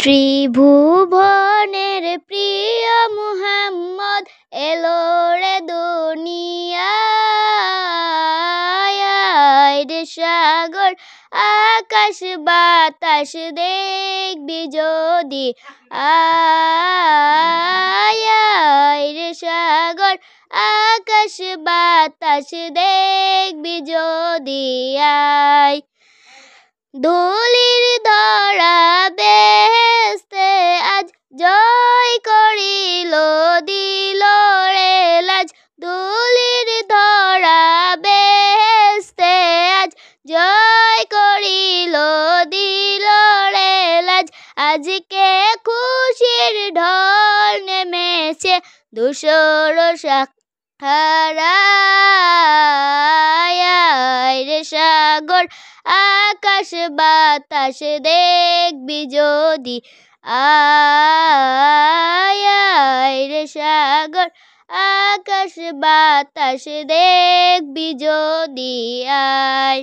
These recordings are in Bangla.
ত্রিভুবনের প্রিয় মুহাম্মদ এলো রে দুনিয়ায় রে সাগর আকাশ বাতাস দেখবি যদি আয় রে সাগর আকাশ বাতাস দেখবি যদি আয় ধুলির ধরা বেহেশতে আজ জয় করিল দিল রে লাজ ধুলির ধরা বেহেশতে আজ জয় করিল দিল রে লাজ আজকে খুশির ঢল নেমেছে ধূসর সাহারায় রে সাগর আকাশ বাতাস দেখবি যদি আয় রে সাগর আকাশ বাতাস দেখবি যদি আয়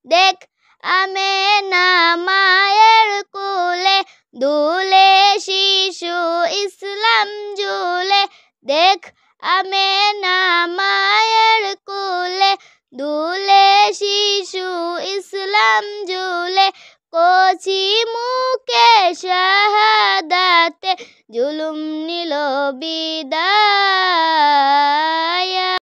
দেখ আমেনা মায়ের কোলে দুলে শিশু ইসলাম ঝুলে দেখ আমেনা মায়ের কোলে দুলে শিশু ইসলাম ঝুলে কচি মুখে শাহাদাতে জুলুম নিল বিদায়